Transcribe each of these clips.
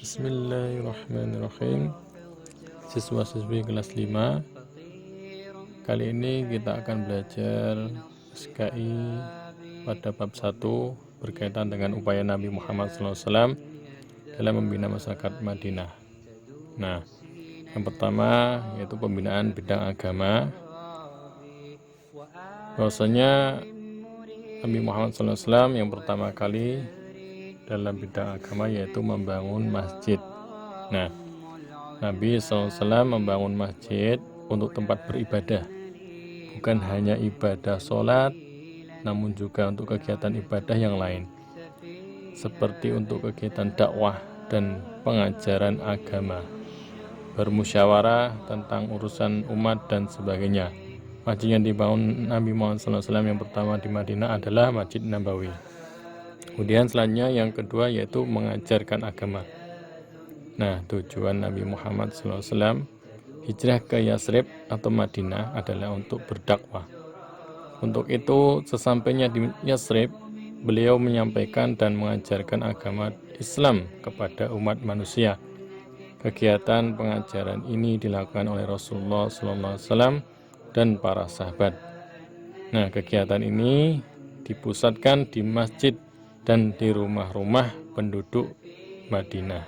Bismillahirrahmanirrahim. Siswa-siswi kelas 5, kali ini kita akan belajar SKI pada bab 1 berkaitan dengan upaya Nabi Muhammad SAW dalam membina masyarakat Madinah. Nah, yang pertama yaitu pembinaan bidang agama. Bahwasanya Nabi Muhammad SAW yang pertama kali dalam bidang agama yaitu membangun masjid. Nah, Nabi SAW membangun masjid untuk tempat beribadah, bukan hanya ibadah sholat, namun juga untuk kegiatan ibadah yang lain, seperti untuk kegiatan dakwah dan pengajaran agama, bermusyawarah tentang urusan umat dan sebagainya. Masjid yang dibangun Nabi Muhammad SAW yang pertama di Madinah adalah Masjid Nabawi. Kemudian selanjutnya yang kedua yaitu mengajarkan agama. Nah, tujuan Nabi Muhammad SAW hijrah ke Yasrib atau Madinah adalah untuk berdakwah. Untuk itu, sesampainya di Yasrib, beliau menyampaikan dan mengajarkan agama Islam kepada umat manusia. Kegiatan pengajaran ini dilakukan oleh Rasulullah SAW dan para sahabat. Nah, kegiatan ini dipusatkan di masjid dan di rumah-rumah penduduk Madinah.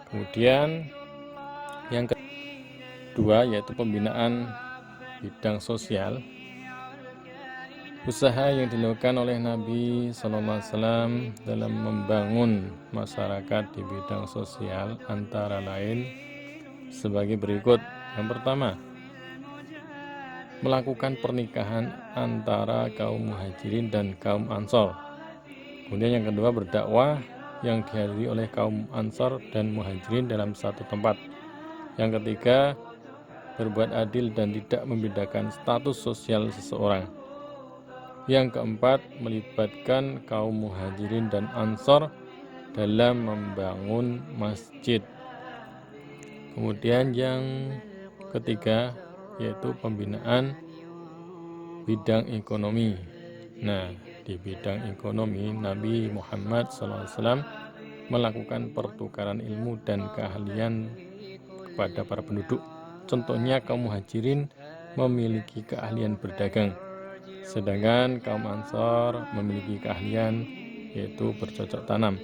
Kemudian yang kedua yaitu pembinaan bidang sosial. Usaha yang dilakukan oleh Nabi SAW dalam membangun masyarakat di bidang sosial antara lain sebagai berikut. Yang pertama, melakukan pernikahan antara kaum muhajirin dan kaum ansor. Kemudian yang kedua, berdakwah yang dihadiri oleh kaum ansor dan muhajirin dalam satu tempat. Yang ketiga, berbuat adil dan tidak membedakan status sosial seseorang. Yang keempat, melibatkan kaum muhajirin dan ansor dalam membangun masjid. Kemudian yang ketiga yaitu pembinaan bidang ekonomi. Nah, di bidang ekonomi Nabi Muhammad SAW melakukan pertukaran ilmu dan keahlian kepada para penduduk. Contohnya kaum muhajirin memiliki keahlian berdagang, sedangkan kaum ansor memiliki keahlian yaitu bercocok tanam.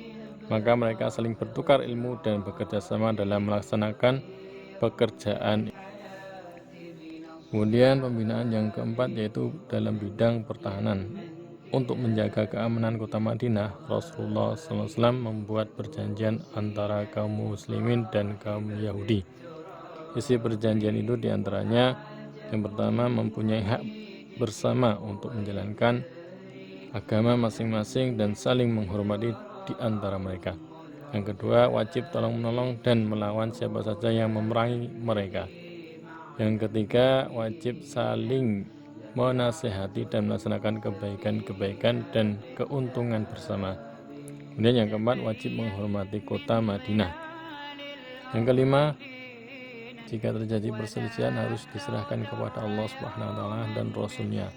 Maka mereka saling bertukar ilmu dan bekerja sama dalam melaksanakan pekerjaan. Kemudian pembinaan yang keempat yaitu dalam bidang pertahanan. Untuk menjaga keamanan kota Madinah, Rasulullah SAW membuat perjanjian antara kaum muslimin dan kaum Yahudi. Isi perjanjian itu diantaranya yang pertama, mempunyai hak bersama untuk menjalankan agama masing-masing dan saling menghormati di antara mereka. Yang kedua, wajib tolong-menolong dan melawan siapa saja yang memerangi mereka. Yang ketiga, wajib saling menasihati dan melaksanakan kebaikan-kebaikan dan keuntungan bersama. Kemudian yang keempat, wajib menghormati kota Madinah. Yang kelima, jika terjadi perselisihan harus diserahkan kepada Allah SWT dan Rasulnya.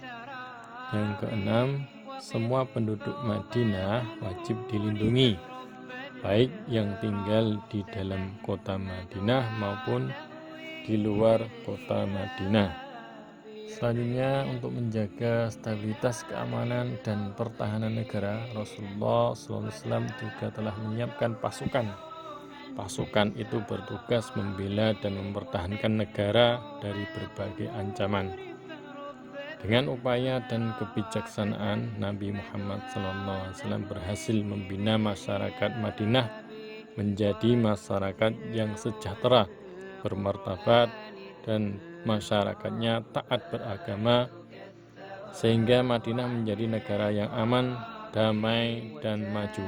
Yang keenam, semua penduduk Madinah wajib dilindungi, baik yang tinggal di dalam kota Madinah maupun di luar kota Madinah. Selanjutnya, untuk menjaga stabilitas keamanan dan pertahanan negara, Rasulullah SAW juga telah menyiapkan pasukan. Pasukan itu bertugas membela dan mempertahankan negara dari berbagai ancaman. Dengan upaya dan kebijaksanaan, Nabi Muhammad SAW berhasil membina masyarakat Madinah menjadi masyarakat yang sejahtera, bermartabat, dan masyarakatnya taat beragama, sehingga Madinah menjadi negara yang aman, damai, dan maju.